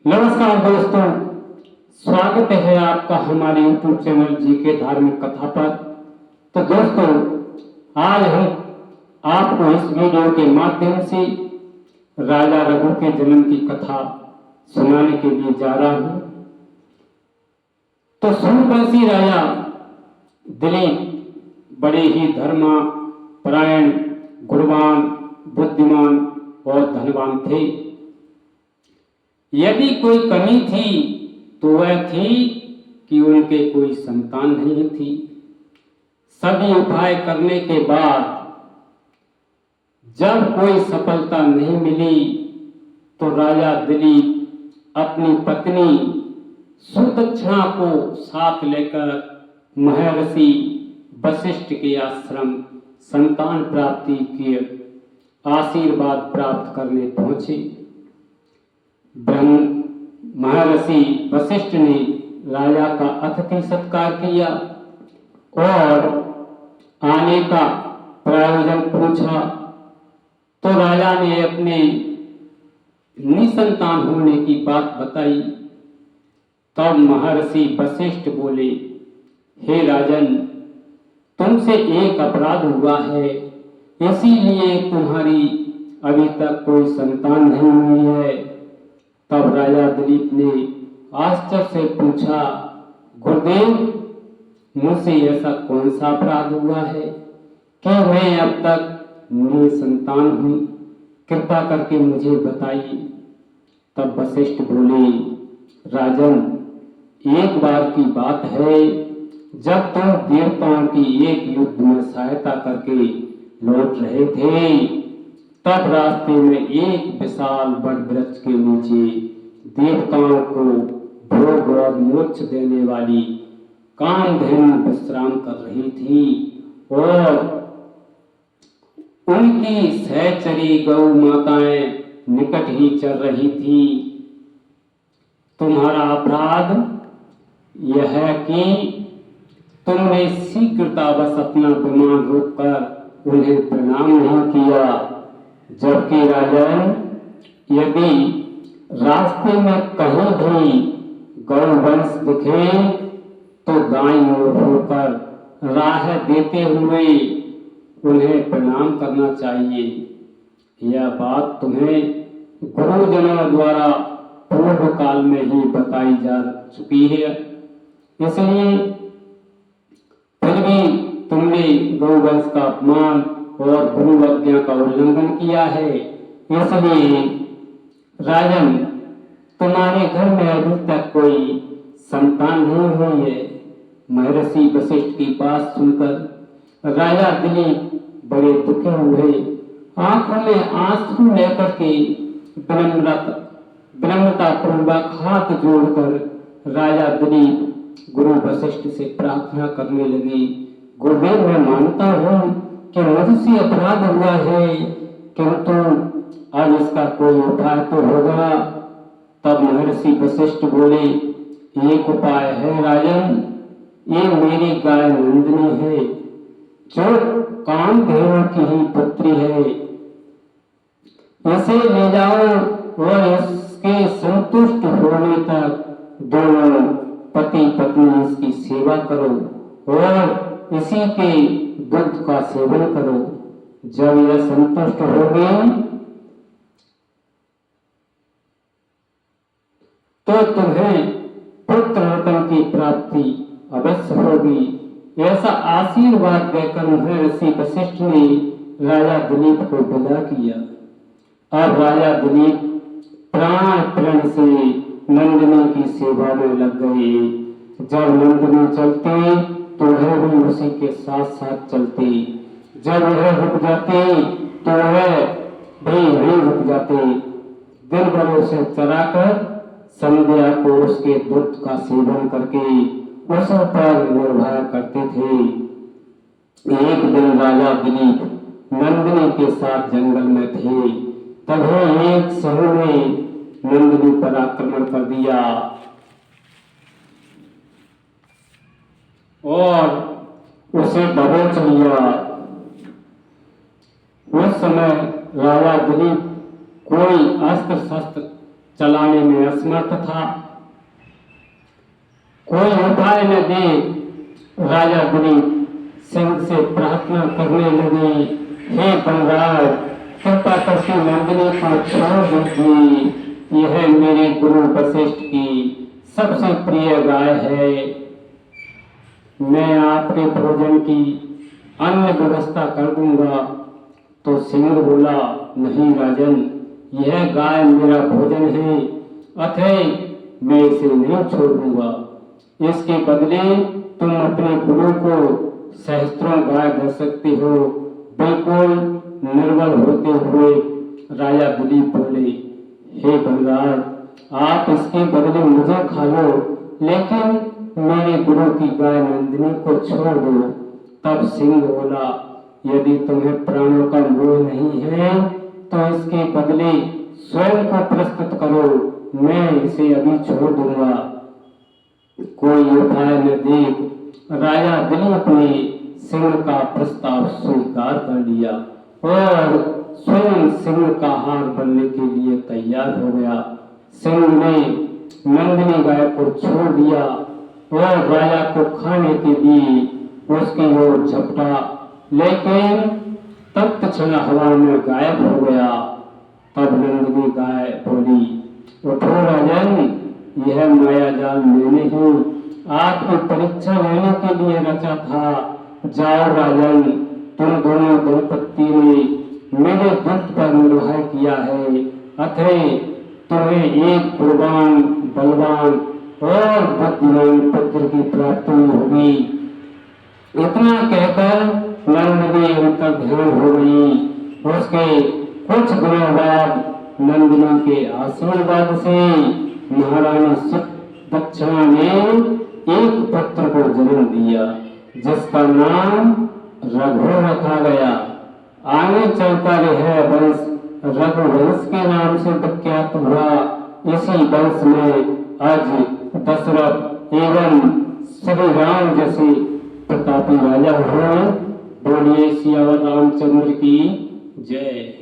नमस्कार दोस्तों, स्वागत है आपका हमारे यूट्यूब चैनल जीके धार्मिक कथा पर। तो दोस्तों, आज हम आपको इस वीडियो के माध्यम से राजा रघु के जन्म की कथा सुनाने के लिए जा रहा हूं। तो सूर्यवंशी राजा दिलीप बड़े ही धर्मपरायण, गुणवान, बुद्धिमान और धनवान थे। यदि कोई कमी थी तो वह थी कि उनके कोई संतान नहीं थी। सभी उपाय करने के बाद जब कोई सफलता नहीं मिली तो राजा दिलीप अपनी पत्नी सुदक्षिणा को साथ लेकर महर्षि वशिष्ठ के आश्रम संतान प्राप्ति के आशीर्वाद प्राप्त करने पहुंचे। महर्षि वशिष्ठ ने राजा का अतिथि सत्कार किया और आने का प्रयोजन पूछा। तो राजा ने अपने निसंतान होने की बात बताई। तब महर्षि वशिष्ठ बोले, हे राजन, तुमसे एक अपराध हुआ है, इसीलिए तुम्हारी अभी तक कोई संतान नहीं हुई है। तब राजा दिलीप ने आश्चर्य से पूछा, गुरुदेव, मुझसे ऐसा कौन सा अपराध हुआ है कि मैं अब तक निसंतान हूँ? कृपा करके मुझे बताइए। तब वशिष्ठ बोले, राजन, एक बार की बात है, जब तुम देवताओं की एक युद्ध में सहायता करके लौट रहे थे, तब रास्ते में एक विशाल बड़ वृक्ष के नीचे देवताओं को भोग और मोक्ष देने वाली कामधेनु विश्राम कर रही थी और उनकी सहचरी गौ माताएं निकट ही चल रही थी। तुम्हारा अपराध यह है कि तुमने शीघ्रतावश अपना विमान रोककर उन्हें प्रणाम नहीं किया। जबकि राजन, यदि रास्ते में कहीं भी गौवंश दिखे तो दाईं ओर होकर राह देते हुए उन्हें प्रणाम करना चाहिए। यह बात तुम्हें गुरुजनों द्वारा पूर्व काल में ही बताई जा चुकी है, इसलिए फिर भी तुमने गौवंश का अपमान और गुरु आज्ञा का उल्लंघन किया है। इसलिए राजन, तुम्हारे घर में अभी तक कोई संतान नहीं हुई है। महर्षि वशिष्ठ की बात सुनकर राजा दिलीप बड़े दुखी हुए। आंखों में आंसू लेकर के विनम्रता पूर्वक हाथ जोड़कर राजा दिलीप गुरु वशिष्ठ से प्रार्थना करने लगे, गुरुदेव, मैं मानता हूँ कि मुझसे अपराध हुआ है, किंतु अब इसका कोई उपाय तो होगा। तब महर्षि वशिष्ठ बोले, एक उपाय है राजन, ये मेरी गाय नंदिनी है, जो कामधेनु की ही पुत्री है। इसे ले जाओ और इसके संतुष्ट होने तक दोनों पति पत्नी इसकी सेवा करो और इसी के दूध का सेवन करो। जब यह संतुष्ट हो गई तो तुम्हें पुत्र रत्न की प्राप्ति अवश्य होगी। ऐसा आशीर्वाद देकर महर्षि वशिष्ठ ने राजा दिलीप को विदा किया। अब राजा दिलीप प्राण से नंदिनी की सेवा में लग गए। जब नंदिनी चलती तो वह भी उसी के साथ साथ चलती। जब वह रुक जाती तो वह भी वहीं रुक जाते। दिन भर उसे चराकर संध्या को उसके दूध का सेवन करके उस पर निर्भर करते थे। एक दिन राजा दिलीप नंदिनी के साथ जंगल में थे, तभी एक समूह ने नंदिनी पर आक्रमण कर दिया और उसे दबोच लिया। उस समय राजा दिलीप कोई अस्त्र शस्त्र चलाने में असमर्थ था। कोई उपाय न देख राजा दिलीप सिंह से प्रार्थना करने लगे, हे बलराज, कृपा करके नंदिनी को छोड़ दीजिए। यह मेरे गुरु वशिष्ठ की सबसे प्रिय गाय है। मैं आपके भोजन की अन्य व्यवस्था कर दूंगा। तो सिंह बोला, नहीं राजन, यह गाय मेरा भोजन है, अतः मैं इसे नहीं छोड़ूंगा। इसके बदले तुम अपने गुरु को सहस्त्रों गाय दे सकते हो। बिल्कुल निर्बल होते हुए राजा दिलीप बोले, हे बलराज, आप इसके बदले मुझे खा लो, लेकिन मेरे गुरु की गाय नंदिनी को छोड़ दो। तब सिंह बोला, यदि तुम्हें प्राणों का मोह नहीं है तो इसके बदले स्वयं को प्रस्तुत करो, मैं इसे अभी छोड़ दूंगा। कोई उपाय न देख राजा दिलीप ने सिंह का प्रस्ताव स्वीकार कर लिया और स्वयं सिंह का हार बनने के लिए तैयार हो गया। सिंह ने नंदिनी गाय को छोड़ दिया और राजा को खाने के लिए उसकी ओर झपटा, लेकिन तत्क्षण हवा में गायब हो गया। तब नंदिनी गाय बोली, उठो राजन, यह माया जाल मैंने ही आपकी परीक्षा लेने के लिए रचा था। जाओ राजन, तुम दोनों दंपत्ति ने मेरे दुख पर निर्वाह किया है, अतः तुम्हें एक कुर्बान, बलवान और बुद्धिमान पुत्र की प्राप्ति होगी। इतना कहकर नंदिनी अंतर्ध्यान हो गई। उसके कुछ दिनों बाद नंदिनी के आशीर्वाद से महारानी सुदक्षिणा ने एक पुत्र को जन्म दिया, जिसका नाम रघु रखा गया। आगे चलकर यह वंश रघुवंश के नाम से विख्यात हुआ। इसी वंश में आज दशरथ एवं श्री राम जैसे प्रतापी राजा हुए। बोलिए सियावर रामचंद्र की जय।